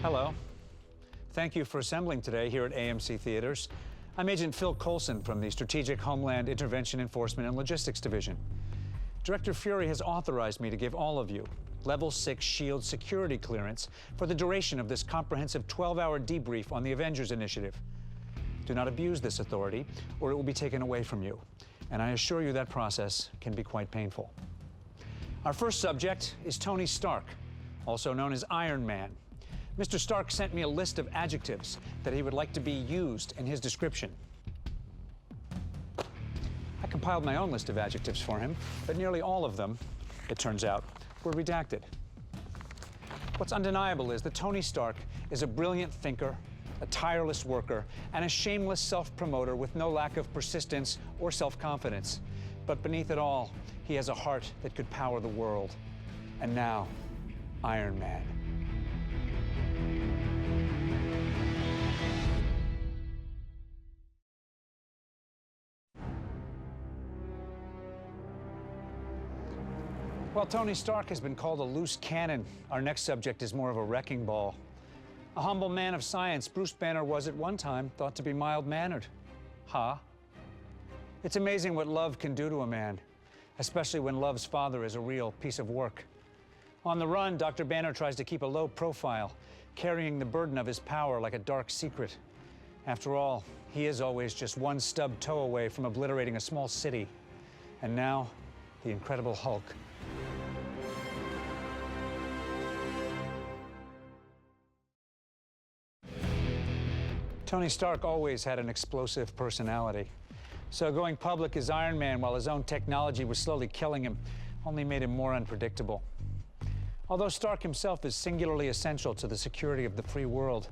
Hello. Thank you for assembling today here at AMC Theaters. I'm Agent Phil Coulson from the Strategic Homeland Intervention Enforcement and Logistics Division. Director Fury has authorized me to give all of you Level 6 SHIELD security clearance for the duration of this comprehensive 12-hour debrief on the Avengers initiative. Do not abuse this authority, or it will be taken away from you. And I assure you that process can be quite painful. Our first subject is Tony Stark, also known as Iron Man. Mr. Stark sent me a list of adjectives that he would like to be used in his description. I compiled my own list of adjectives for him, but nearly all of them, it turns out, were redacted. What's undeniable is that Tony Stark is a brilliant thinker, a tireless worker, and a shameless self-promoter with no lack of persistence or self-confidence. But beneath it all, he has a heart that could power the world. And now, Iron Man. While Tony Stark has been called a loose cannon, our next subject is more of a wrecking ball. A humble man of science, Bruce Banner was at one time thought to be mild-mannered. It's amazing what love can do to a man, especially when love's father is a real piece of work. On the run, Dr. Banner tries to keep a low profile, carrying the burden of his power like a dark secret. After all, he is always just one stubbed toe away from obliterating a small city. And now, the Incredible Hulk. Tony Stark always had an explosive personality. So going public as Iron Man while his own technology was slowly killing him only made him more unpredictable. Although Stark himself is singularly essential to the security of the free world,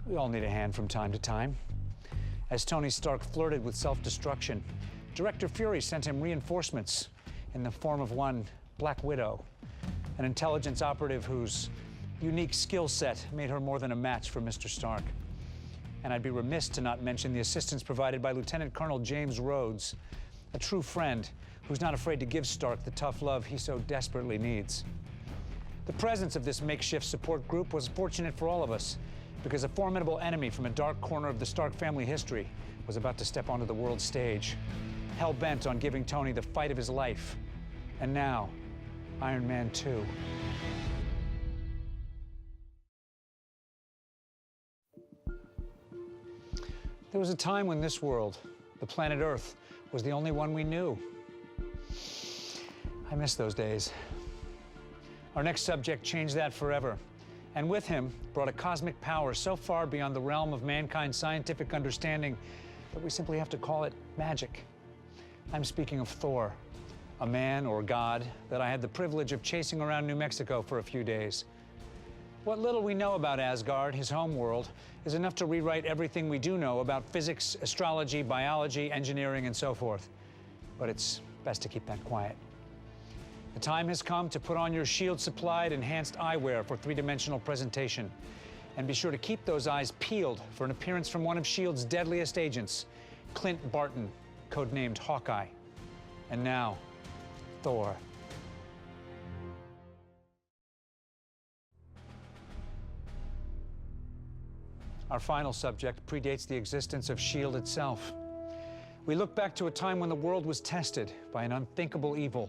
we all need a hand from time to time. As Tony Stark flirted with self-destruction, Director Fury sent him reinforcements in the form of one Black Widow, an intelligence operative whose unique skill set made her more than a match for Mr. Stark. And I'd be remiss to not mention the assistance provided by Lieutenant Colonel James Rhodes, a true friend who's not afraid to give Stark the tough love he so desperately needs. The presence of this makeshift support group was fortunate for all of us, because a formidable enemy from a dark corner of the Stark family history was about to step onto the world stage, hell-bent on giving Tony the fight of his life. And now, Iron Man 2. There was a time when this world, the planet Earth, was the only one we knew. I miss those days. Our next subject changed that forever, and with him brought a cosmic power so far beyond the realm of mankind's scientific understanding that we simply have to call it magic. I'm speaking of Thor, a man or god that I had the privilege of chasing around New Mexico for a few days. What little we know about Asgard, his home world, is enough to rewrite everything we do know about physics, astrology, biology, engineering, and so forth. But it's best to keep that quiet. The time has come to put on your SHIELD-supplied enhanced eyewear for three-dimensional presentation. And be sure to keep those eyes peeled for an appearance from one of SHIELD's deadliest agents, Clint Barton, codenamed Hawkeye. And now, Thor. Our final subject predates the existence of SHIELD itself. We look back to a time when the world was tested by an unthinkable evil.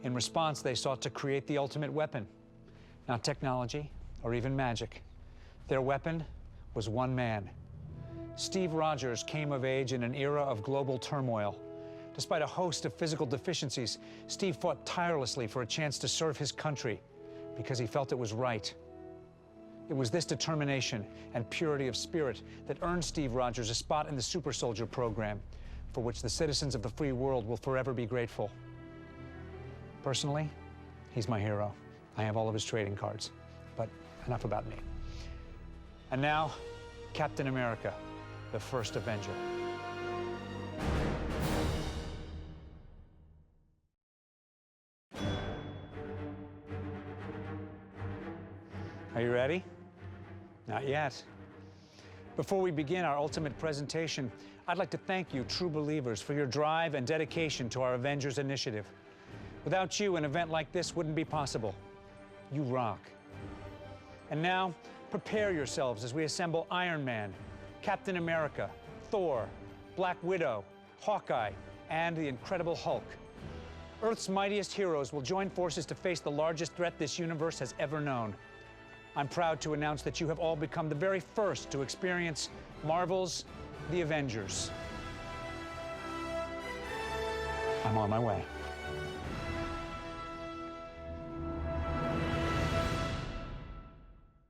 In response, they sought to create the ultimate weapon. Not technology or even magic. Their weapon was one man. Steve Rogers came of age in an era of global turmoil. Despite a host of physical deficiencies, Steve fought tirelessly for a chance to serve his country because he felt it was right. It was this determination and purity of spirit that earned Steve Rogers a spot in the Super Soldier program, for which the citizens of the free world will forever be grateful. Personally, he's my hero. I have all of his trading cards. But enough about me. And now, Captain America, the first Avenger. Are you ready? Not yet. Before we begin our ultimate presentation, I'd like to thank you, true believers, for your drive and dedication to our Avengers initiative. Without you, an event like this wouldn't be possible. You rock. And now, Prepare yourselves as we assemble Iron Man, Captain America, Thor, Black Widow, Hawkeye, and the Incredible Hulk. Earth's mightiest heroes will join forces to face the largest threat this universe has ever known. I'm proud to announce that you have all become the very first to experience Marvel's The Avengers. I'm on my way.